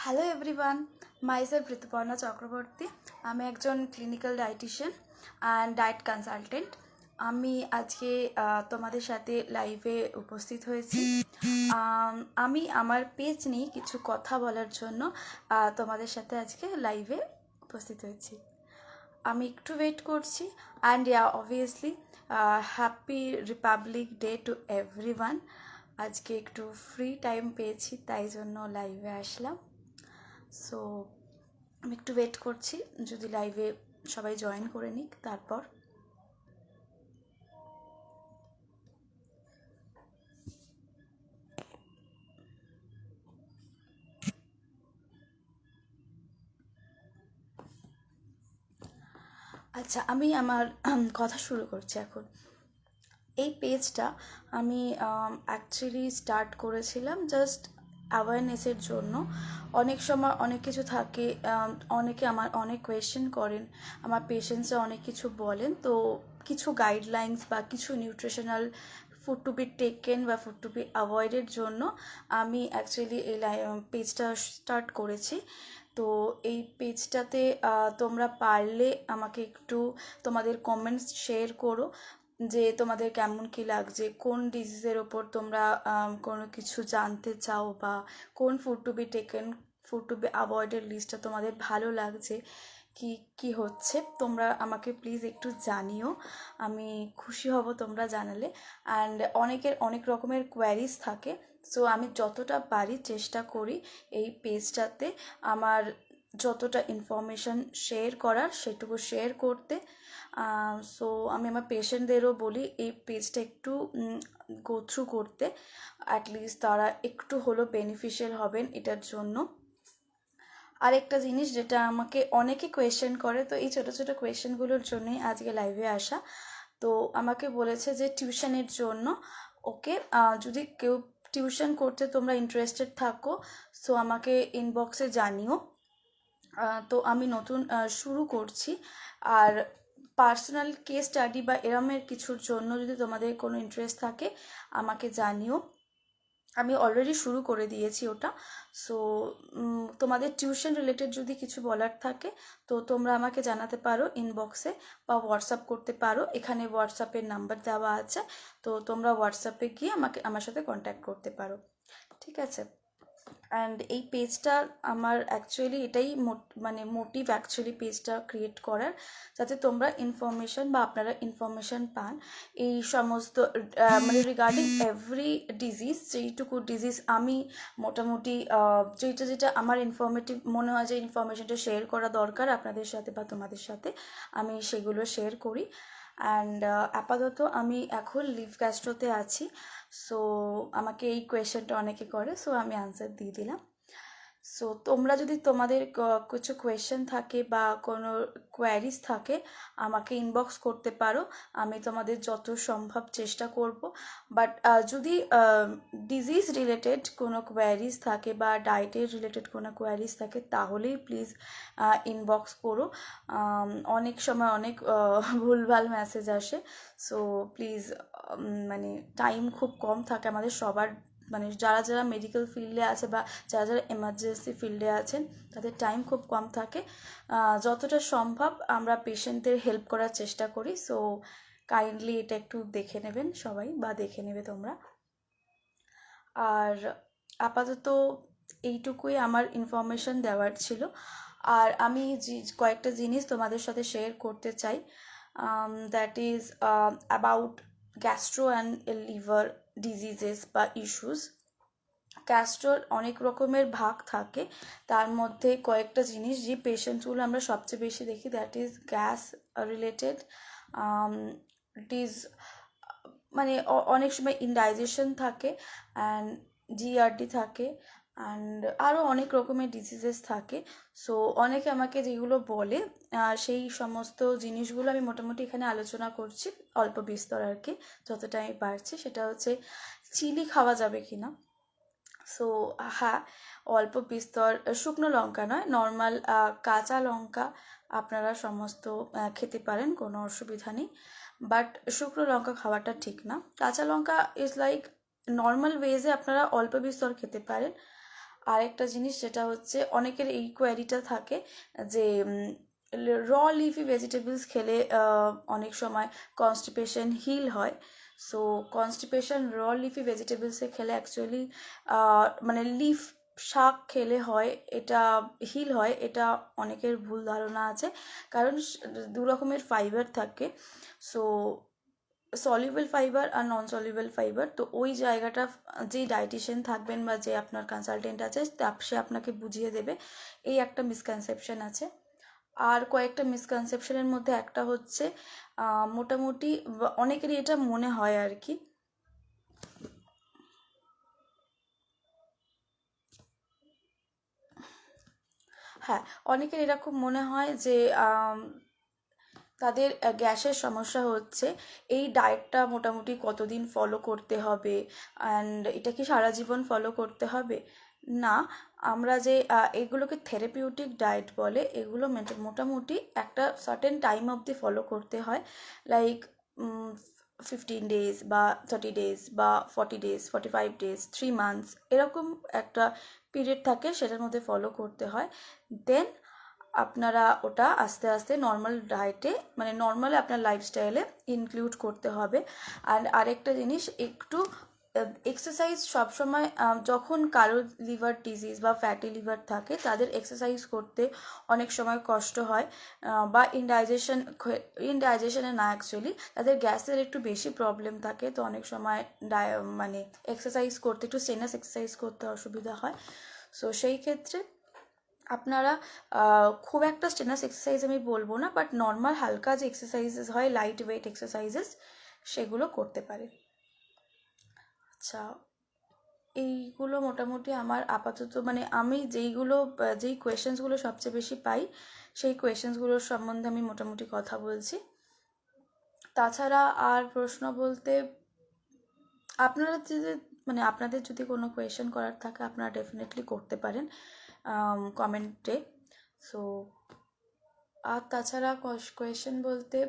Hello everyone, myself Rituparna Chakraborty. আমি একজন clinical dietician and diet consultant. আমি আজকে তোমাদের সাথে লাইভে উপস্থিত হয়েছি। আমি আমার পেজ নিয়ে কিছু কথা বলার জন্য তোমাদের সাথে আজকে লাইভে উপস্থিত হয়েছি। আমি একটু ওয়েট করছি and obviously happy Republic day to everyone. আজকে একটু ফ্রি টাইম পেয়েছি, তাই জন্য লাইভে আসলাম। সো আমি একটু ওয়েট করছি, যদি লাইভে সবাই জয়েন করে নিক তারপর। আচ্ছা, আমি আমার কথা শুরু করছি এখন। এই পেজটা আমি অ্যাকচুয়ালি স্টার্ট করেছিলাম জাস্ট অ্যাওয়ারনেসের জন্য। অনেক সময় অনেক কিছু থাকে, অনেকে আমার অনেক কোয়েশ্চেন করেন, আমার পেশেন্টসরা অনেক কিছু বলেন, তো কিছু গাইডলাইন্স বা কিছু nutritional food to be taken বা ফুড টু বি অ্যাভয়েডের জন্য আমি অ্যাকচুয়ালি এই পেজটা স্টার্ট করেছি। তো এই পেজটাতে তোমরা পারলে আমাকে একটু তোমাদের কমেন্টস শেয়ার করো যে তোমাদের কেমন কী লাগছে, কোন ডিজিজের ওপর তোমরা কোনো কিছু জানতে চাও, বা কোন food to be taken food to be avoided লিস্টটা তোমাদের ভালো লাগছে, কি কি হচ্ছে তোমরা আমাকে প্লিজ একটু জানিও। আমি খুশি হব তোমরা জানালে। অ্যান্ড অনেকের অনেক রকমের কোয়ারিজ থাকে, সো আমি যতটা পারি চেষ্টা করি এই পেজটাতে আমার যতটা ইনফরমেশান শেয়ার করার সেটুকু শেয়ার করতে। সো আমি আমার পেশেন্টদেরও বলি এই পেজটা একটু গো থ্রু করতে, অ্যাটলিস্ট তারা একটু হলেও বেনিফিশিয়াল হবেন এটার জন্য। আরেকটা জিনিস যেটা আমাকে অনেকে কোয়েশ্চেন করে, তো এই ছোটো ছোটো কোয়েশ্চেনগুলোর জন্যই আজকে লাইভে আসা। তো আমাকে বলেছে যে টিউশনের জন্য, ওকে, যদি কেউ টিউশন করতে তোমরা ইন্টারেস্টেড থাকো, সো আমাকে ইনবক্সে জানিও। তো আমি নতুন শুরু করছি। আর পার্সোনাল কেস স্টাডি বা এরমের কিছুর জন্য যদি তোমাদের কোনো ইন্টারেস্ট থাকে আমাকে জানিও। আমি অলরেডি শুরু করে দিয়েছি ওটা। সো তোমাদের টিউশন রিলেটেড যদি কিছু বলার থাকে তো তোমরা আমাকে জানাতে পারো ইনবক্সে, বা হোয়াটসঅ্যাপ করতে পারো, এখানে হোয়াটসঅ্যাপের নাম্বার দেওয়া আছে, তো তোমরা হোয়াটসঅ্যাপে গিয়ে আমার সাথে কন্ট্যাক্ট করতে পারো, ঠিক আছে? অ্যান্ড এই পেজটা আমার অ্যাকচুয়ালি এটাই মানে মোটিভ অ্যাকচুয়ালি পেজটা ক্রিয়েট করার, যাতে তোমরা ইনফরমেশন বা আপনারা ইনফরমেশন পান এই সমস্ত মানে রিগার্ডিং এভরি ডিজিজ, যেইটুকু ডিজিজ আমি মোটামুটি যেটা যেটা আমার ইনফরমেটিভ মনে হয় যে ইনফরমেশনটা শেয়ার করা দরকার আপনাদের সাথে বা তোমাদের সাথে, আমি সেগুলো শেয়ার করি। অ্যান্ড আপাতত আমি এখন লিভ গ্যাস্ট্রোতে আছি। সো আমাকে এই কোয়েশ্চেনটা অনেকে করে, সো আমি আনসার দিয়ে দিলাম। সো তোমরা যদি তোমাদের কিছু কোয়েশ্চেন থাকে বা কোনো কোয়ারিজ থাকে আমাকে ইনবক্স করতে পারো, আমি তোমাদের যত সম্ভব চেষ্টা করব। বাট যদি ডিজিজ রিলেটেড কোনো কোয়ারিজ থাকে বা ডায়েটের রিলেটেড কোনো কোয়ারিজ থাকে তাহলেই প্লিজ ইনবক্স করো। অনেক সময় অনেক ভুলভাল মেসেজ আসে, সো প্লিজ, মানে টাইম খুব কম থাকে আমাদের সবার, মানে যারা যারা মেডিকেল ফিল্ডে আছে বা যারা যারা এমার্জেন্সি ফিল্ডে আছেন তাদের টাইম খুব কম থাকে। যতটা সম্ভব আমরা পেশেন্টদের হেল্প করার চেষ্টা করি। সো কাইন্ডলি এটা একটু দেখে নেবেন সবাই, বা দেখে নেবে তোমরা। আর আপাতত এইটুকুই আমার ইনফরমেশন দেওয়ার ছিল। আর আমি কয়েকটা জিনিস তোমাদের সাথে শেয়ার করতে চাই, that is about gastro and liver diseases বা ইস্যুস। গ্যাস্ট্রোর অনেক রকমের ভাগ থাকে, তার মধ্যে কয়েকটা জিনিস যে পেশেন্টসগুলো আমরা সবচেয়ে বেশি দেখি, that is gas related. It is মানে অনেক সময় ইনডাইজেশন থাকে, অ্যান্ড জিআরডি থাকে, অ্যান্ড আরও অনেক রকমের ডিজিজেস থাকে। সো অনেকে আমাকে যেগুলো বলে সেই সমস্ত জিনিসগুলো আমি মোটামুটি এখানে আলোচনা করছি অল্প বিস্তর আর কি, যতটা আমি পারছি। সেটা হচ্ছে চিলি খাওয়া যাবে কি না। সো হ্যাঁ, অল্প বিস্তর, শুকনো লঙ্কা নয়, নর্মাল কাঁচা লঙ্কা আপনারা সমস্ত খেতে পারেন, কোনো অসুবিধা নেই। বাট শুকনো লঙ্কা খাওয়াটা ঠিক না। কাঁচা লঙ্কা ইজ লাইক নর্মাল ওয়েজে আপনারা অল্প বিস্তর খেতে পারেন। আরেকটা জিনিস যেটা হচ্ছে অনেকের এই কোয়ারিটা থাকে যে র লিফি ভেজিটেবলস খেলে অনেক সময় কনস্টিপেশন হিল হয়। সো কনস্টিপেশন র লিফি ভেজিটেবলসে খেলে অ্যাকচুয়ালি মানে লিফ শাক খেলে হয় এটা হিল হয়, এটা অনেকের ভুল ধারণা আছে। কারণ দু রকমের ফাইবার থাকে। সো সলিউবল ফাইবার আর নন সলিউবল ফাইবার, তো ওই জায়গাটা যেই ডায়েটিশিয়ান থাকবেন বা যে আপনার কনসালটেন্ট আছে সে আপনাকে বুঝিয়ে দেবে। এই একটা মিসকনসেপশন আছে। আর কয়েকটা মিসকনসেপশনের মধ্যে একটা হচ্ছে মোটামুটি অনেকেরই এটা মনে হয় আর কি। হ্যাঁ, অনেকের এরকম মনে হয় যে তাদের গ্যাসের সমস্যা হচ্ছে, এই ডায়েটটা মোটামুটি কতদিন ফলো করতে হবে অ্যান্ড এটা কি সারা জীবন ফলো করতে হবে। না, আমরা যে এগুলোকে থেরাপিউটিক ডায়েট বলে, এগুলো মোটামুটি একটা সার্টেন টাইম অবধি ফলো করতে হয়। লাইক 15 ডেজ বা 30 ডেজ বা 40 ডেজ, 45 ডেজ, 3 মান্থস, এরকম একটা পিরিয়ড থাকে, সেটার মধ্যে ফলো করতে হয়। দেন আপনারা ওটা আস্তে আস্তে নর্মাল ডায়েটে মানে নর্মাল আপনার লাইফস্টাইলে ইনক্লুড করতে হবে। আর আরেকটা জিনিস, একটু এক্সারসাইজ সবসময়, যখন কারোর লিভার ডিজিজ বা ফ্যাটি লিভার থাকে তাদের এক্সারসাইজ করতে অনেক সময় কষ্ট হয়, বা ইনডাইজেশনে না, অ্যাকচুয়ালি তাদের গ্যাসের একটু বেশি প্রবলেম থাকে, তো অনেক সময় মানে এক্সারসাইজ করতে, একটু স্ট্রেনাস এক্সারসাইজ করতে অসুবিধা হয়। সো সেই ক্ষেত্রে আপনারা খুব একটা স্ট্রেনাস এক্সারসাইজ আমি বলবো না, বাট নর্মাল হালকা যে এক্সারসাইজেস হয়, লাইট ওয়েট এক্সারসাইজেস, সেগুলো করতে পারে। আচ্ছা, এইগুলো মোটামুটি আমার আপাতত, মানে আমি যেই কোয়েশ্চেন্সগুলো সবচেয়ে বেশি পাই, সেই কোয়েশ্চেন্সগুলোর সম্বন্ধে আমি মোটামুটি কথা বলছি। তাছাড়া আর প্রশ্ন বলতে, আপনারা যদি মানে আপনাদের যদি কোনো কোয়েশ্চেন করার থাকে আপনারা ডেফিনেটলি করতে পারেন কমেন্টে। সো আর তাছাড়া কোয়েশ্চেন বলতে,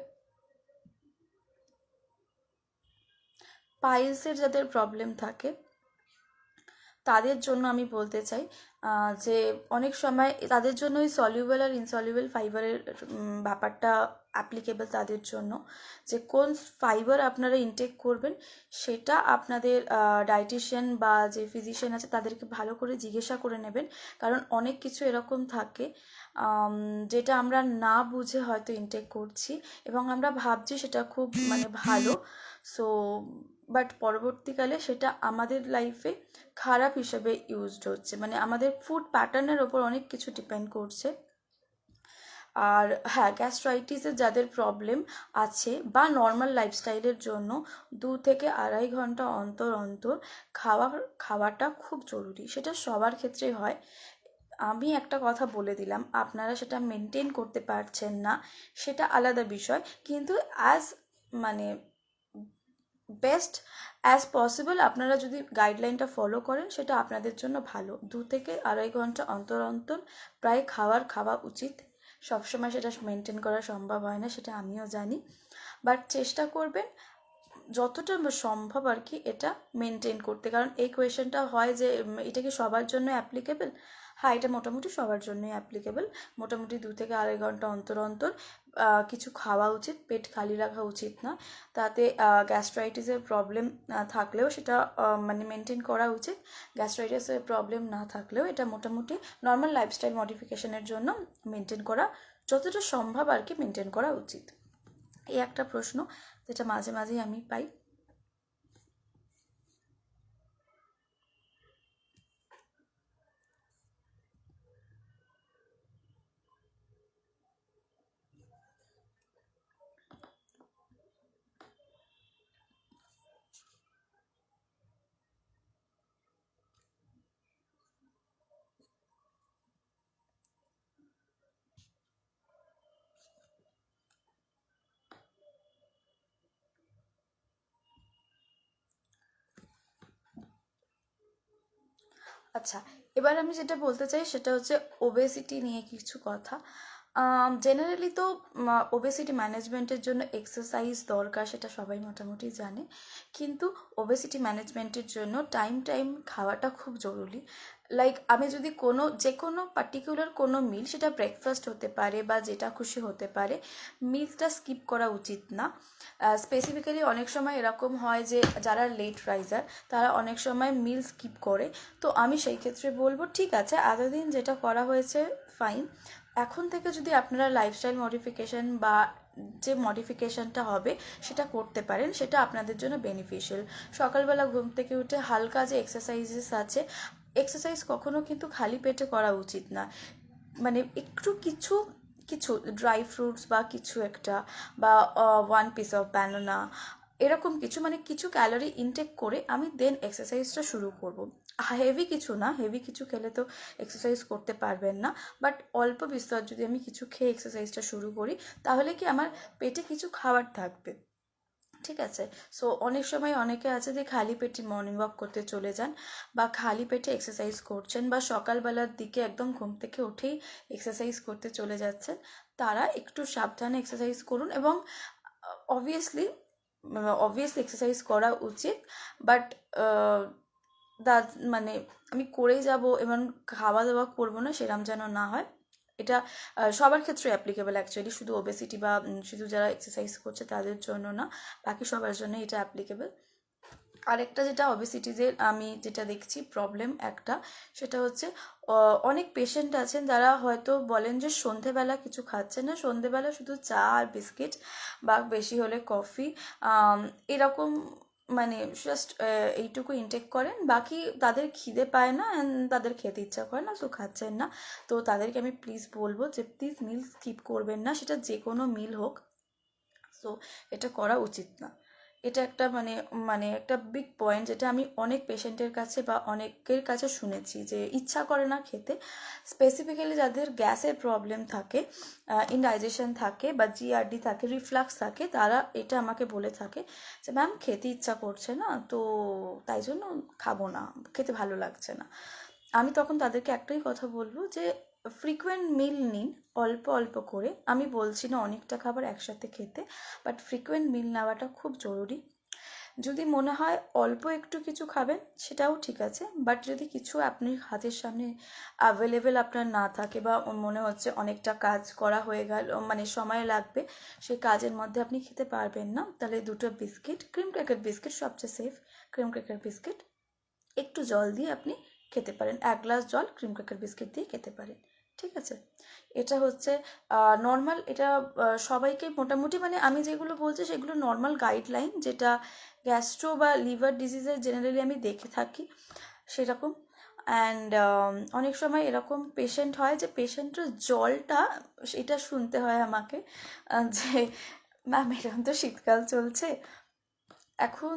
পাইলসের যাদের প্রবলেম থাকে তাদের জন্য আমি বলতে চাই যে অনেক সময় তাদের জন্য ওই সলিউবল আর ইনসলিউবল ফাইবারের ব্যাপারটা অ্যাপ্লিকেবল তাদের জন্য, যে কোন ফাইবার আপনারা ইনটেক করবেন সেটা আপনাদের ডায়েটিশিয়ান বা যে ফিজিশিয়ান আছে তাদেরকে ভালো করে জিজ্ঞাসা করে নেবেন। কারণ অনেক কিছু এরকম থাকে যেটা আমরা না বুঝে হয়তো ইনটেক করছি এবং আমরা ভাবছি সেটা খুব মানে ভালো। সো বাট পরবর্তীকালে সেটা আমাদের লাইফে খারাপ হিসেবে ইউজড হচ্ছে, মানে আমাদের ফুড প্যাটার্নের ওপর অনেক কিছু ডিপেন্ড করছে। আর হ্যাঁ, গ্যাস্ট্রাইটিসের যাদের প্রবলেম আছে বা নর্মাল লাইফস্টাইলের জন্য 2 থেকে 2.5 ঘন্টা অন্তর অন্তর খাওয়াটা খুব জরুরি, সেটা সবার ক্ষেত্রেই হয়। আমি একটা কথা বলে দিলাম, আপনারা সেটা মেনটেন করতে পারছেন না, সেটা আলাদা বিষয়, কিন্তু অ্যাজ মানে বেস্ট অ্যাজ পসিবল আপনারা যদি গাইডলাইনটা ফলো করেন সেটা আপনাদের জন্য ভালো। 2 থেকে 2.5 ঘন্টা অন্তর অন্তর প্রায় খাওয়া উচিত। সবসময় সেটা মেনটেন করা সম্ভব হয় না, সেটা আমিও জানি, বাট চেষ্টা করবেন যতটা সম্ভব আর কি এটা মেনটেন করতে। কারণ এই কোয়েশ্চেনটা হয় যে এটা কি সবার জন্য অ্যাপ্লিকেবল? হ্যাঁ, এটা মোটামুটি সবার জন্যই অ্যাপ্লিকেবল। মোটামুটি 2 থেকে 2.5 ঘন্টা অন্তর অন্তর কিছু খাওয়া উচিত, পেট খালি রাখা উচিত না। তাতে গ্যাস্ট্রাইটিসের প্রবলেম থাকলেও সেটা মানে মেনটেন করা উচিত। গ্যাস্ট্রাইটিসের প্রবলেম না থাকলেও এটা মোটামুটি নর্মাল লাইফস্টাইল মডিফিকেশনের জন্য মেনটেন করা, যতটা সম্ভব আর কি মেনটেন করা উচিত। এই একটা প্রশ্ন যেটা মাঝে মাঝেই আমি পাই। আচ্ছা, এবার আমি যেটা বলতে চাই সেটা হচ্ছে ওবেসিটি নিয়ে কিছু কথা। জেনারেলি তো ওবেসিটি ম্যানেজমেন্টের জন্য এক্সারসাইজ দরকার, সেটা সবাই মোটামুটি জানে। কিন্তু ওবেসিটি ম্যানেজমেন্টের জন্য টাইম টাইম খাওয়াটা খুব জরুরি। লাইক আমি যদি যে কোনো পার্টিকুলার কোনো মিল, সেটা ব্রেকফাস্ট হতে পারে বা যেটা খুশি হতে পারে, মিলটা স্কিপ করা উচিত না। স্পেসিফিক্যালি অনেক সময় এরকম হয় যে যারা লেট রাইজার তারা অনেক সময় মিল স্কিপ করে। তো আমি সেই ক্ষেত্রে বলবো ঠিক আছে, এতদিন যেটা করা হয়েছে ফাইন, এখন থেকে যদি আপনারা লাইফস্টাইল মডিফিকেশন বা যে মডিফিকেশনটা হবে সেটা করতে পারেন, সেটা আপনাদের জন্য বেনিফিশিয়াল। সকালবেলা ঘুম থেকে উঠে হালকা যে এক্সারসাইজেস আছে, এক্সারসাইজ কখনো কিন্তু খালি পেটে করা উচিত না। মানে একটু কিছু কিছু ড্রাই ফ্রুটস বা কিছু একটা, বা 1 পিস অফ ব্যানানা, এরকম কিছু, মানে কিছু ক্যালোরি ইনটেক করে আমি দেন এক্সারসাইজটা শুরু করব। হেভি কিছু না, হেভি কিছু খেলে তো এক্সারসাইজ করতে পারবেন না, বাট অল্প বিস্তর যদি আমি কিছু খেয়ে এক্সারসাইজটা শুরু করি, তাহলে কি আমার পেটে কিছু খাবার থাকবে। ঠিক আছে। সো অনেক সময় অনেকে আছে যে খালি পেটে মর্নিং ওয়াক করতে চলে যান, বা খালি পেটে এক্সারসাইজ করছেন, বা সকালবেলার দিকে একদম ঘুম থেকে উঠেই এক্সারসাইজ করতে চলে যাচ্ছেন। তারা একটু সাবধানে এক্সারসাইজ করুন, এবং অবভিয়াসলি অবভিয়াসলি এক্সারসাইজ করা উচিত, বাট দা মানে আমি করেই যাব এবং খাওয়া দাওয়া করবো না, সেরম যেন না হয়। এটা সবার ক্ষেত্রে অ্যাপ্লিকেবল অ্যাকচুয়ালি, শুধু ওবেসিটি বা শুধু যারা এক্সারসাইজ করছে তাদের জন্য না, বাকি সবার জন্য এটা অ্যাপ্লিকেবল। আরেকটা যেটা ওবেসিটিদের আমি যেটা দেখছি প্রবলেম একটা, সেটা হচ্ছে অনেক পেশেন্ট আছেন যারা হয়তো বলেন যে সন্ধেবেলা কিছু খাচ্ছেন না, সন্ধেবেলা শুধু চা আর বিস্কিট বা বেশি হলে কফি, এরকম, মানে জাস্ট এইটুকু ইনটেক করেন, বাকি তাদের খিদে পায় না অ্যান্ড তাদের খেতে ইচ্ছা করে না, তো খাচ্ছেন না। তো তাদেরকে আমি প্লিজ বলবো যে প্লিজ মিল স্কিপ করবেন না, সেটা যে কোনো মিল হোক। সো এটা করা উচিত না। এটা একটা মানে মানে একটা বিগ পয়েন্ট, যেটা আমি অনেক পেশেন্টের কাছে বা অনেকের কাছে শুনেছি যে ইচ্ছা করে না খেতে। স্পেসিফিক্যালি যাদের গ্যাসের প্রবলেম থাকে, ইনডাইজেশন থাকে বা জিআরডি থাকে, রিফ্লাক্স থাকে, তারা এটা আমাকে বলে থাকে যে ম্যাম খেতে ইচ্ছা করছে না, তো তাই জন্য খাবো না, খেতে ভালো লাগছে না। আমি তখন তাদেরকে একটাই কথা বলবো যে ফ্রিকুয়েন্ট মিল নিন, অল্প অল্প করে। আমি বলছি না অনেকটা খাবার একসাথে খেতে, বাট ফ্রিকুয়েন্ট মিল নেওয়াটা খুব জরুরি। যদি মনে হয় অল্প একটু কিছু খাবেন, সেটাও ঠিক আছে, বাট যদি কিছু আপনি হাতের সামনে অ্যাভেলেবেল আপনার না থাকে, বা মনে হচ্ছে অনেকটা কাজ করা হয়ে গেল, মানে সময় লাগবে, সেই কাজের মধ্যে আপনি খেতে পারবেন না, তাহলে দুটো বিস্কিট, ক্রিম ক্র্যাকার বিস্কিট সবচেয়ে সেফ, ক্রিম ক্র্যাকার বিস্কিট একটু জল দিয়ে আপনি খেতে পারেন, 1 গ্লাস জল ক্রিম ক্র্যাকার বিস্কিট দিয়ে খেতে পারেন। ঠিক আছে। এটা হচ্ছে নর্মাল, এটা সবাইকে মোটামুটি, মানে আমি যেগুলো বলছি সেগুলো নর্মাল গাইডলাইন, যেটা গ্যাস্ট্রো বা লিভার ডিজিজের জেনারেলি আমি দেখে থাকি সেরকম। অ্যান্ড অনেক সময় এরকম পেশেন্ট হয় যে পেশেন্টের জলটা, এটা শুনতে হয় আমাকে যে ম্যাম এরকম তো শীতকাল চলছে, এখন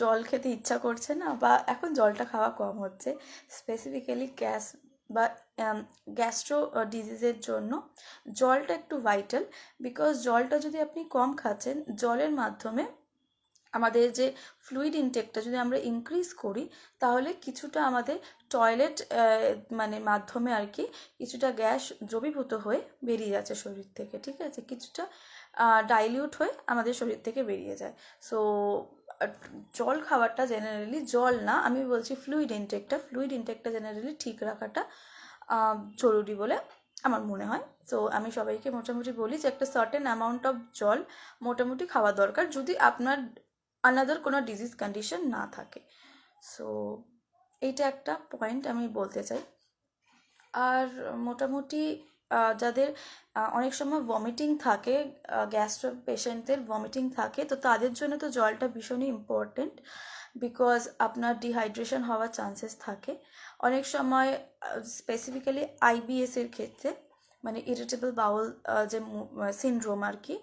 জল খেতে ইচ্ছা করছে না, বা এখন জলটা খাওয়া কম হচ্ছে। স্পেসিফিক্যালি গ্যাস বা গ্যাস্ট্রো ডিজিজের জন্য জলটা একটু ভাইটাল। বিকজ জলটা যদি আপনি কম খাচ্ছেন, জলের মাধ্যমে আমাদের যে ফ্লুইড ইনটেকটা যদি আমরা ইনক্রিজ করি, তাহলে কিছুটা আমাদের টয়লেট মানে মাধ্যমে আর কি কিছুটা গ্যাস দ্রবীভূত হয়ে বেরিয়ে যাচ্ছে শরীর থেকে। ঠিক আছে, কিছুটা ডাইলিউট হয়ে আমাদের শরীর থেকে বেরিয়ে যায়। সো জল খাওয়াটা জেনারেলি, জল না আমি বলছি, ফ্লুইড ইনটেকটা জেনারেলি ঠিক রাখাটা জরুরি বলে আমার মনে হয়। সো আমি সবাইকে মোটামুটি বলি যে একটা সার্টেন অ্যামাউন্ট অফ জল মোটামুটি খাওয়া দরকার, যদি আপনার আনাদার কোনো ডিজিজ কন্ডিশন না থাকে। সো এইটা একটা পয়েন্ট আমি বলতে চাই। আর মোটামুটি যাদের অনেক সময় ভমিটিং থাকে, গ্যাস্ট্রো পেশেন্টদের ভমিটিং থাকে, তো তাদের জন্য তো জলটা ভীষণই ইম্পর্টেন্ট, বিকজ আপনার ডিহাইড্রেশন হওয়ার চান্সেস থাকে অনেক সময়। স্পেসিফিক্যালি আইবিএসের ক্ষেত্রে, মানে ইরিটেবল বাউল যে সিনড্রোম আর কি,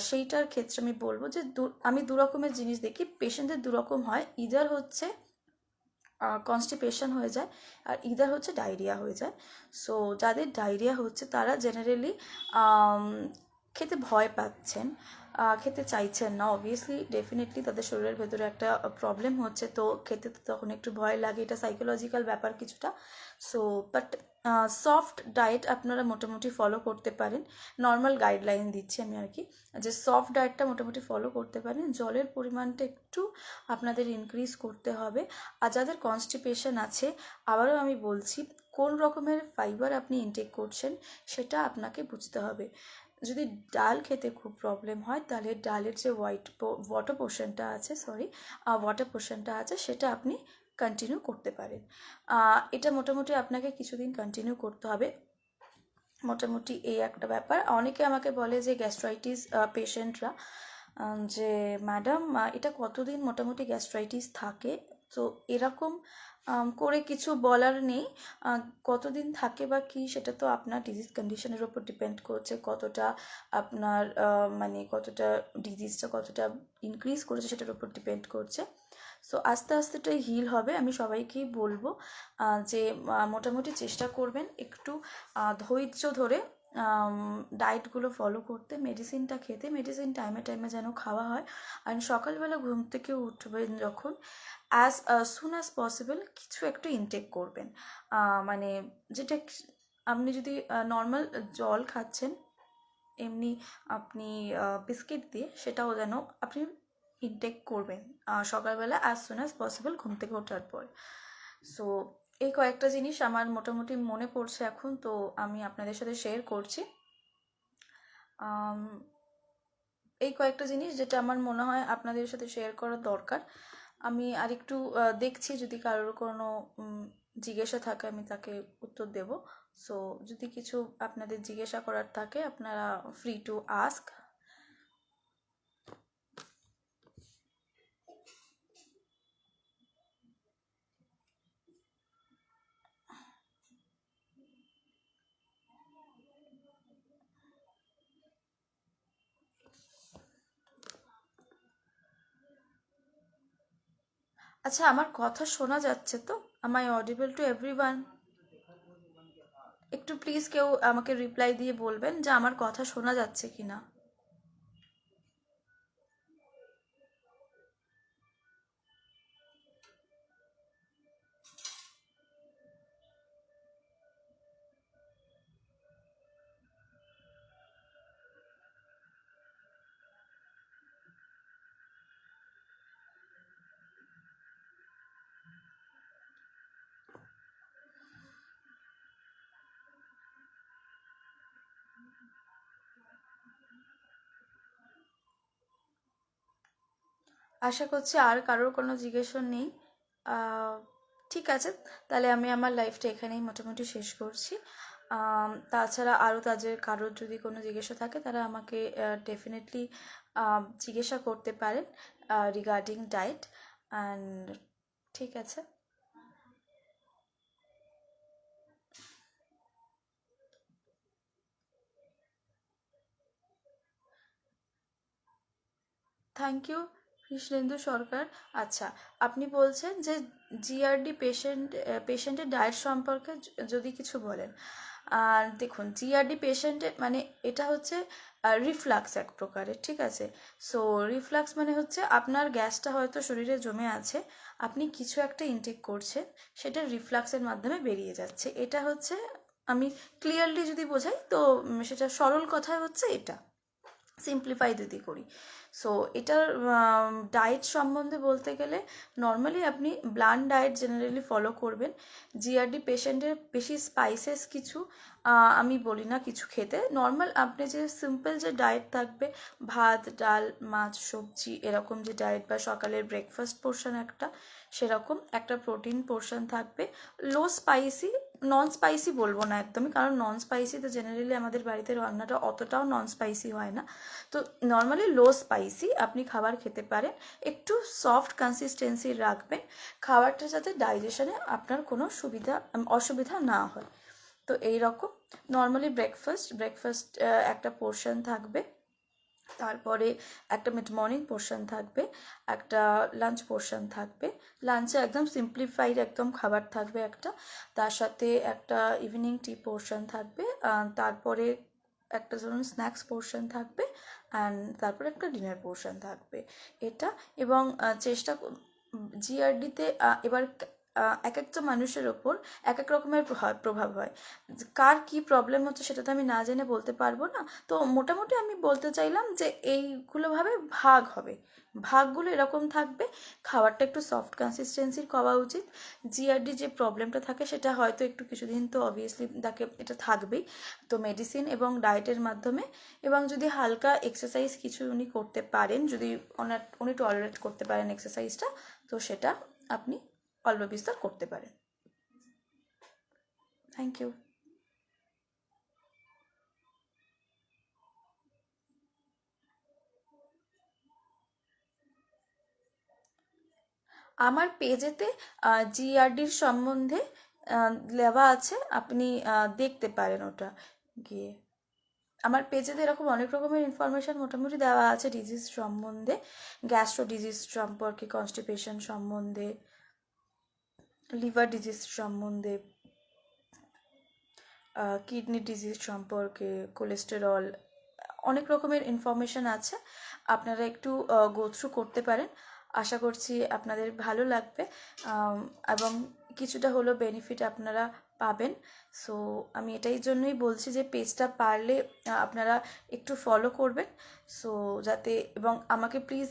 সেইটার ক্ষেত্রে আমি বলবো যে আমি দু রকমের জিনিস দেখি, পেশেন্টদের দু রকম হয়, ইদার হচ্ছে কনস্টিপেশন হয়ে যায়, আর ইদার হচ্ছে ডায়রিয়া হয়ে যায়। সো যাদের ডায়রিয়া হচ্ছে তারা জেনারেলি খেতে ভয় পাচ্ছেন, খেতে চাইছেন না, অবভিয়াসলি ডেফিনেটলি তাদের শরীরের ভেতরে একটা প্রবলেম হচ্ছে, তো খেতে তো তখন একটু ভয় লাগে, এটা সাইকোলজিক্যাল ব্যাপার কিছুটা। সো বাট সফট ডায়েট আপনারা মোটামুটি ফলো করতে পারেন। নর্মাল গাইডলাইন দিচ্ছি আমি আর কি, যে সফট ডায়েটটা মোটামুটি ফলো করতে পারেন। জলের পরিমাণটা একটু আপনাদের ইনক্রিজ করতে হবে। আর যাদের কনস্টিপেশন আছে, আবারও আমি বলছি, কোন রকমের ফাইবার আপনি ইনটেক করছেন সেটা আপনাকে বুঝতে হবে। যদি ডাল খেতে খুব প্রবলেম হয়, তাহলে ডালের যে ওয়াটার পোর্শনটা আছে, ওয়াটার পোর্শনটা আছে, সেটা আপনি কন্টিনিউ করতে পারেন। এটা মোটামুটি আপনাকে কিছুদিন কন্টিনিউ করতে হবে। মোটামুটি এই একটা ব্যাপার। অনেকে আমাকে বলে যে গ্যাস্ট্রাইটিস পেশেন্টরা, যে ম্যাডাম এটা কতদিন মোটামুটি গ্যাস্ট্রাইটিস থাকে? তো এরকম করে কিছু বলার নেই। কতদিন থাকে বা কী, সেটা তো আপনার ডিজিজ কন্ডিশনের ওপর ডিপেন্ড করছে, কতটা আপনার মানে কতটা ডিজিজটা কতটা ইনক্রিজ করেছে সেটার ওপর ডিপেন্ড করছে। সো আস্তে আস্তে এটাই হিল হবে। আমি সবাইকেই বলবো যে মোটামুটি চেষ্টা করবেন একটু ধৈর্য ধরে ডায়েটগুলো ফলো করতে, মেডিসিনটা খেতে, মেডিসিন টাইমে টাইমে যেন খাওয়া হয়। আর সকালবেলা ঘুম থেকে উঠবেন যখন, অ্যাজ সুন অ্যাজ পসিবল কিছু একটু ইনটেক করবেন। মানে যেটা আপনি যদি নর্মাল জল খাচ্ছেন, এমনি আপনি বিস্কিট দিয়ে সেটাও যেন আপনি ইনটেক করবেন সকালবেলা অ্যাজ সুন অ্যাজ পসিবল ঘুম থেকে ওঠার পর। সো এই কয়েকটা জিনিস আমার মোটামুটি মনে পড়ছে এখন, তো আমি আপনাদের সাথে শেয়ার করছি। এই কয়েকটা জিনিস যেটা আমার মনে হয় আপনাদের সাথে শেয়ার করা দরকার। আমি আরেকটু দেখছি, যদি কারোর কোনো জিজ্ঞাসা থাকে আমি তাকে উত্তর দেব। সো যদি কিছু আপনাদের জিজ্ঞাসা করার থাকে, আপনারা ফ্রি টু আস্ক। আচ্ছা, আমার কথা শোনা যাচ্ছে তো? am I audible to everyone? একটু প্লিজ কেউ আমাকে রিপ্লাই দিয়ে বলবেন যে আমার কথা শোনা যাচ্ছে কি না। আশা করছি আর কারোর কোনো জিজ্ঞাসা নেই। আহ, ঠিক আছে, তাহলে আমি আমার লাইফটা এখানেই মোটামুটি শেষ করছি। তাছাড়া আরও তাদের কারোর যদি কোনো জিজ্ঞাসা থাকে, তারা আমাকে ডেফিনেটলি জিজ্ঞাসা করতে পারেন রিগার্ডিং ডায়েট। অ্যান্ড ঠিক আছে, থ্যাংক ইউ কৃষ্ণেন্দু সরকার। আচ্ছা, আপনি বলছেন যে জিআরডি পেশেন্টের ডায়েট সম্পর্কে যদি কিছু বলেন। আর দেখুন, জিআরডি পেশেন্টের মানে এটা হচ্ছে রিফ্লাক্স এক প্রকারের, ঠিক আছে? সো রিফ্লাক্স মানে হচ্ছে আপনার গ্যাসটা হয়তো শরীরে জমে আছে, আপনি কিছু একটা ইনটেক করছেন, সেটা রিফ্লাক্সের মাধ্যমে বেরিয়ে যাচ্ছে। এটা হচ্ছে, আমি ক্লিয়ারলি যদি বোঝাই তো সেটা সরল কথায় হচ্ছে এটা, সিম্পলিফাই যদি করি। সো এটার ডায়েট সম্বন্ধে বলতে গেলে, নর্মালি আপনি ব্লান্ট ডায়েট জেনারেলি ফলো করবেন। জিআরডি পেশেন্টের বেশি স্পাইসেস কিছু আমি বলি না কিছু খেতে। নর্মাল আপনি যে সিম্পল যে ডায়েট থাকবে, ভাত ডাল মাছ সবজি এরকম যে ডায়েট, বা সকালের ব্রেকফাস্ট পোর্শন একটা, সেরকম একটা প্রোটিন পোর্শন থাকবে। লো স্পাইসি, নন স্পাইসি বলবো না একদমই, কারণ নন স্পাইসি তো জেনারেলি আমাদের বাড়িতে রান্নাটা অতটাও নন স্পাইসি হয় না। তো নর্মালি লো স্পাইসি আপনি খাবার খেতে পারেন, একটু সফট কনসিস্টেন্সি রাখবেন, খাবারটা যাতে ডাইজেশনে আপনার কোনো অসুবিধা না হয়। তো এই রকম নর্মালি ব্রেকফাস্ট একটা পোর্শন থাকবে, তারপরে একটা মিড মর্নিং পোর্শন থাকবে, একটা লাঞ্চ পোর্শন থাকবে। লাঞ্চে একদম সিম্পলিফাইড একদম খাবার থাকবে একটা, তার সাথে একটা ইভিনিং টি পোর্শন থাকবে। তারপরে একটা ধরুন স্ন্যাক্স পোর্শন থাকবে অ্যান্ড তারপর একটা ডিনার পোর্শন থাকবে এটা। এবং চেষ্টা জিআরডিতে এবার এক একটা মানুষের ওপর এক এক রকমের প্রভাব হয়। কার কি প্রবলেম হচ্ছে সেটা তো আমি না জেনে বলতে পারবো না। তো মোটামুটি আমি বলতে চাইলাম যে এইগুলোভাবে ভাগ হবে, ভাগগুলো এরকম থাকবে। খাবারটা একটু সফট কনসিস্টেন্সির খাওয়া উচিত। জিআরডি যে প্রবলেমটা থাকে সেটা হয়তো একটু কিছুদিন তো অবভিয়াসলি তাকে এটা থাকবেই, তো মেডিসিন এবং ডায়েটের মাধ্যমে, এবং যদি হালকা এক্সারসাইজ কিছু উনি করতে পারেন, যদি উনি টলারেট করতে পারেন এক্সারসাইজটা, তো সেটা আপনি অল্প বিস্তর করতে পারেন। Thank you. আমার পেজেতে জিআরডির সম্বন্ধে দেওয়া আছে, আপনি দেখতে পারেন ওটা গিয়ে। আমার পেজেতে এরকম অনেক রকমের ইনফরমেশান মোটামুটি দেওয়া আছে ডিজিজ সম্বন্ধে, গ্যাস্ট্রো ডিজিজ সম্পর্কে, কনস্টিপেশন সম্বন্ধে, লিভার ডিজিজ সম্বন্ধে, কিডনি ডিজিজ সম্পর্কে, কোলেস্টেরল, অনেক রকমের ইনফরমেশান আছে। আপনারা একটু গো থ্রু করতে পারেন। আশা করছি আপনাদের ভালো লাগবে এবং কিছুটা হলেও বেনিফিট আপনারা পাবেন। সো আমি এটাই জন্যই বলছি যে পেজটা পারলে আপনারা একটু ফলো করবেন, সো যাতে, এবং আমাকে প্লিজ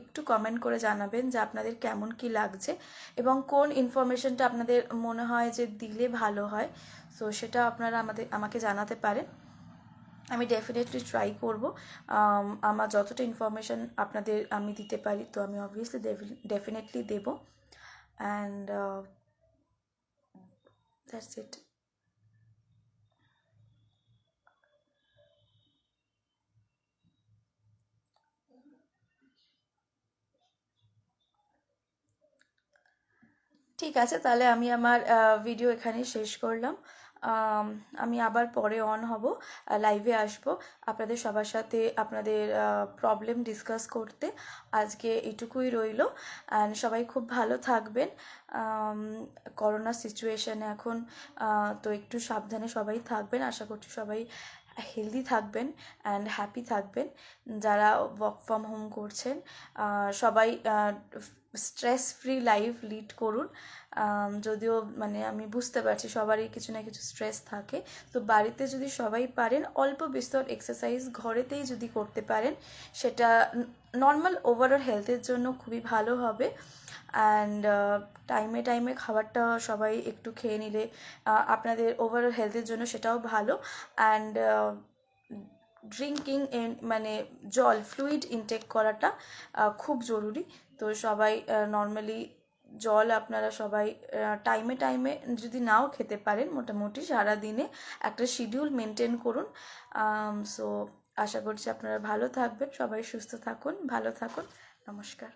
একটু কমেন্ট করে জানাবেন যে আপনাদের কেমন কি লাগছে এবং কোন ইনফরমেশনটা আপনাদের মনে হয় যে দিলে ভালো হয়। সো সেটা আপনারা আমাকে জানাতে পারেন। আমি ডেফিনেটলি ট্রাই করব আমার যতটা ইনফরমেশান আপনাদের আমি দিতে পারি, তো আমি অবভিয়াসলি ডেফিনেটলি দেবো। And that's it. ঠিক আছে, তাহলে আমি আমার ভিডিও এখানেই শেষ করলাম। আমি আবার পরে অন হব, লাইভে আসব আপনাদের সবার সাথে আপনাদের প্রবলেম ডিসকাস করতে। আজকে এটুকুই রইলো, অ্যান্ড সবাই খুব ভালো থাকবেন। করোনা সিচুয়েশানে এখন তো একটু সাবধানে সবাই থাকবেন। আশা করছি সবাই হেলদি থাকবেন অ্যান্ড হ্যাপি থাকবেন। যারা ওয়ার্ক ফ্রম হোম করছেন সবাই স্ট্রেস ফ্রি লাইফ লিড করুন। যদিও মানে আমি বুঝতে পারছি সবারই কিছু না কিছু স্ট্রেস থাকে, তো বাড়িতে যদি সবাই পারেন অল্প বিস্তর এক্সারসাইজ ঘরেতেই যদি করতে পারেন, সেটা নর্মাল ওভারঅল হেলথের জন্য খুবই ভালো হবে। অ্যান্ড টাইমে টাইমে খাবারটা সবাই একটু খেয়ে নিলে আপনাদের ওভারঅল হেলথের জন্য সেটাও ভালো। অ্যান্ড ড্রিঙ্কিং মানে জল, ফ্লুইড ইনটেক করাটা খুব জরুরি। তো সবাই নর্মালি জল আপনারা সবাই টাইমে টাইমে, যদি নাও খেতে পারেন মোটামুটি সারাদিনে একটা শিডিউল মেনটেন করুন। সো আশা করছি আপনারা ভালো থাকবেন, সবাই সুস্থ থাকুন, ভালো থাকুন। নমস্কার।